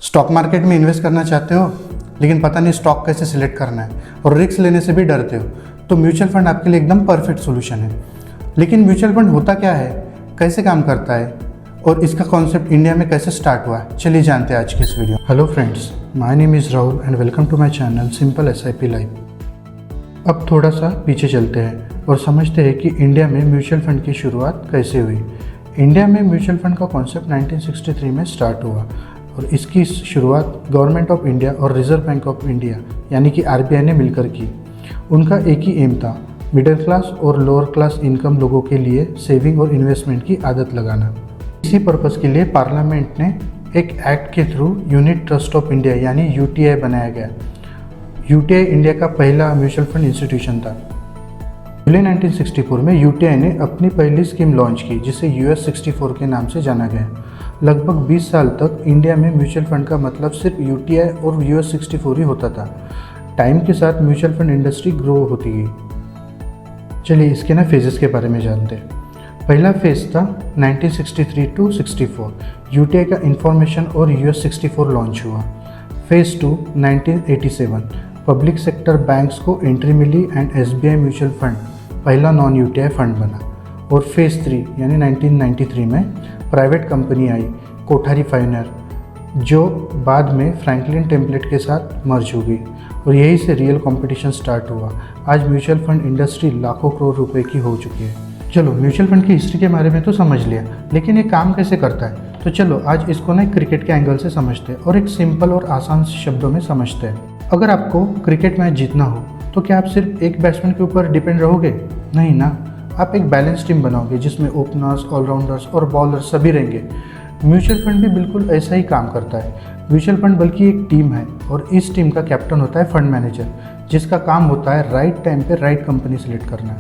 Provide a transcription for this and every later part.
Stock market में invest करना चाहते हो लेकिन पता नहीं स्टॉक कैसे सिलेक्ट करना है और रिस्क लेने से भी डरते हो, तो म्यूचुअल फंड आपके लिए एकदम परफेक्ट सोल्यूशन है। लेकिन म्यूचुअल फंड होता क्या है, कैसे काम करता है और इसका कॉन्सेप्ट इंडिया में कैसे स्टार्ट हुआ है, चलिए जानते हैं आज की इस video. Hello friends, my name is Rahul and welcome to my channel simple SIP life. अब थोड़ा सा पीछे चलते हैं और समझते हैं कि इंडिया में म्यूचुअल फंड की शुरुआत कैसे हुई। इंडिया में म्यूचुअल फंड का कॉन्सेप्ट 1963 में स्टार्ट हुआ और इसकी शुरुआत गवर्नमेंट ऑफ इंडिया और रिजर्व बैंक ऑफ इंडिया यानी कि RBI ने मिलकर की। उनका एक ही एम था, मिडिल क्लास और लोअर क्लास इनकम लोगों के लिए सेविंग और इन्वेस्टमेंट की आदत लगाना। इसी पर्पज़ के लिए पार्लियामेंट ने एक एक्ट के through unit trust of India यानी UTI बनाया गया। UTI इंडिया का पहला म्यूचुअल फंड इंस्टीट्यूशन था। जुलाई 1964 में UTI ने अपनी पहली स्कीम लॉन्च की जिसे US 64 के नाम से जाना गया। लगभग 20 साल तक इंडिया में म्यूचुअल फंड का मतलब सिर्फ UTI और US 64 ही होता था। टाइम के साथ म्यूचुअल फंड इंडस्ट्री ग्रो होती गई। चलिए इसके फेजेस के बारे में जानते हैं। पहला फेज था 1963 टू 64। UTI का इंफॉर्मेशन और US 64 लॉन्च हुआ। फेज 2 1987 पब्लिक सेक्टर बैंक्स को एंट्री मिली एंड SBI म्यूचुअल फंड पहला नॉन UTI फंड बना। और फेज 3 यानी 1993 में प्राइवेट कंपनी आई कोठारी फाइनर, जो बाद में फ्रैंकलिन टेम्पलेट के साथ मर्ज हो गई और यहीं से रियल कंपटीशन स्टार्ट हुआ। आज म्यूचुअल फंड इंडस्ट्री लाखों करोड़ रुपए की हो चुकी है। चलो म्यूचुअल फंड की हिस्ट्री के बारे में तो समझ लिया, लेकिन ये काम कैसे करता है, तो चलो आज इसको क्रिकेट के एंगल से समझते हैं और एक सिंपल और आसान शब्दों में समझते हैं। अगर आपको क्रिकेट मैच जीतना हो तो क्या आप सिर्फ एक बैट्समैन के ऊपर डिपेंड रहोगे? नहीं ना, आप एक बैलेंस टीम बनाओगे जिसमें ओपनर्स, ऑलराउंडर्स और बॉलर्स सभी रहेंगे। म्यूचुअल फंड भी बिल्कुल ऐसा ही काम करता है। म्यूचुअल फंड बल्कि एक टीम है और इस टीम का कैप्टन होता है फंड मैनेजर, जिसका काम होता है राइट टाइम पे राइट कंपनी सेलेक्ट करना।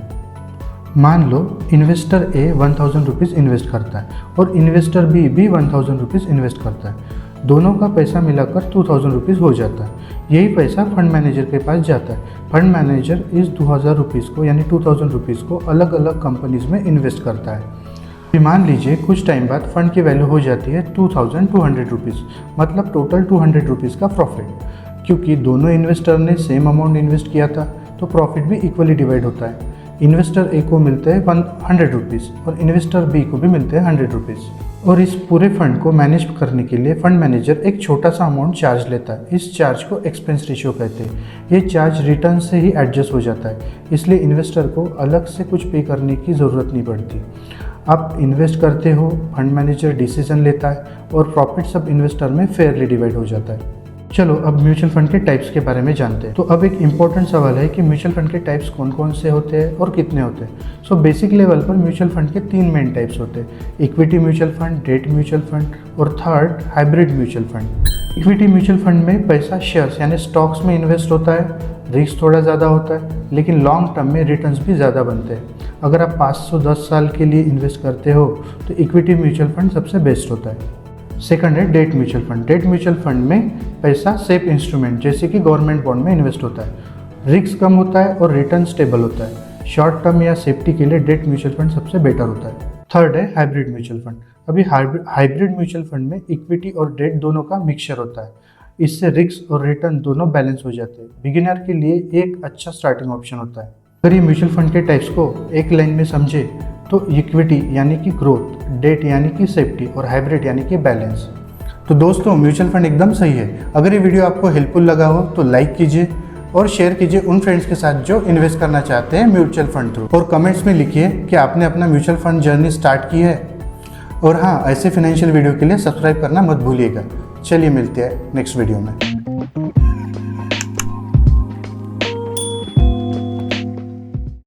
मान लो इन्वेस्टर A 1000 रुपीज़ इन्वेस्ट करता है और इन्वेस्टर B भी 1000 रुपीज़ इन्वेस्ट करता है। दोनों का पैसा मिलाकर 2000 रुपीज़ हो जाता है। यही पैसा फंड मैनेजर के पास जाता है। फंड मैनेजर इस 2000 रुपीज़ को यानी 2000 रुपीज़ को अलग अलग कंपनीज में इन्वेस्ट करता है। मान लीजिए कुछ टाइम बाद फंड की वैल्यू हो जाती है 2200 रुपीज़, मतलब टोटल 200 रुपीज़ का प्रॉफिट। क्योंकि दोनों इन्वेस्टर ने सेम अमाउंट इन्वेस्ट किया था तो प्रॉफिट भी इक्वली डिवाइड होता है। इन्वेस्टर A को मिलते हैं 100 रुपीज़ और इन्वेस्टर B को भी मिलते हैं 100 रुपीज़। और इस पूरे फंड को मैनेज करने के लिए फंड मैनेजर एक छोटा सा अमाउंट चार्ज लेता है। इस चार्ज को एक्सपेंस रेशियो कहते हैं। ये चार्ज रिटर्न से ही एडजस्ट हो जाता है, इसलिए इन्वेस्टर को अलग से कुछ पे करने की ज़रूरत नहीं पड़ती। आप इन्वेस्ट करते हो, फंड मैनेजर डिसीजन लेता है और प्रॉफिट सब इन्वेस्टर में फेयरली डिवाइड हो जाता है। चलो अब म्यूचुअल फंड के टाइप्स के बारे में जानते हैं। तो अब एक इम्पॉर्टेंट सवाल है कि म्यूचुअल फंड के टाइप्स कौन कौन से होते हैं और कितने होते हैं। सो बेसिक लेवल पर म्यूचुअल फंड के 3 मेन टाइप्स होते हैं, equity mutual fund, debt mutual fund और third hybrid mutual fund. Equity mutual fund में पैसा शेयर्स यानी स्टॉक्स में इन्वेस्ट होता है, रिस्क थोड़ा ज़्यादा होता है लेकिन लॉन्ग टर्म में रिटर्न्स भी ज़्यादा बनते हैं। अगर आप 510 साल के लिए इन्वेस्ट करते हो तो इक्विटी म्यूचुअल फंड सबसे बेस्ट होता है। सेकंड है date mutual fund. Debt mutual fund में पैसा सेफ इंस्ट्रूमेंट जैसे कि गवर्नमेंट बॉन्ड में इन्वेस्ट होता है। रिस्क कम होता है और रिटर्न स्टेबल होता है। शॉर्ट टर्म या सेफ्टी के लिए डेट म्यूचुअल फंड सबसे बेटर होता है। थर्ड है हाइब्रिड म्यूचुअल फंड। अभी हाइब्रिड म्यूचुअल फंड में इक्विटी और डेट दोनों का मिक्सचर होता है। इससे रिस्क और रिटर्न दोनों बैलेंस हो जाते हैं। बिगिनर के लिए एक अच्छा स्टार्टिंग ऑप्शन होता है। अगर ये म्यूचुअल फंड के टाइप्स को एक लाइन में समझे तो इक्विटी यानी कि ग्रोथ, डेट यानी कि सेफ्टी और हाइब्रिड यानी कि बैलेंस। तो दोस्तों म्यूचुअल फंड एकदम सही है। अगर ये वीडियो आपको हेल्पफुल लगा हो तो लाइक कीजिए और शेयर कीजिए उन फ्रेंड्स के साथ जो इन्वेस्ट करना चाहते हैं म्यूचुअल फंड थ्रू। और कमेंट्स में लिखिए कि आपने अपना म्यूचुअल फंड जर्नी स्टार्ट की है। और हाँ, ऐसे फाइनेंशियल वीडियो के लिए सब्सक्राइब करना मत भूलिएगा। चलिए मिलते हैं नेक्स्ट वीडियो में।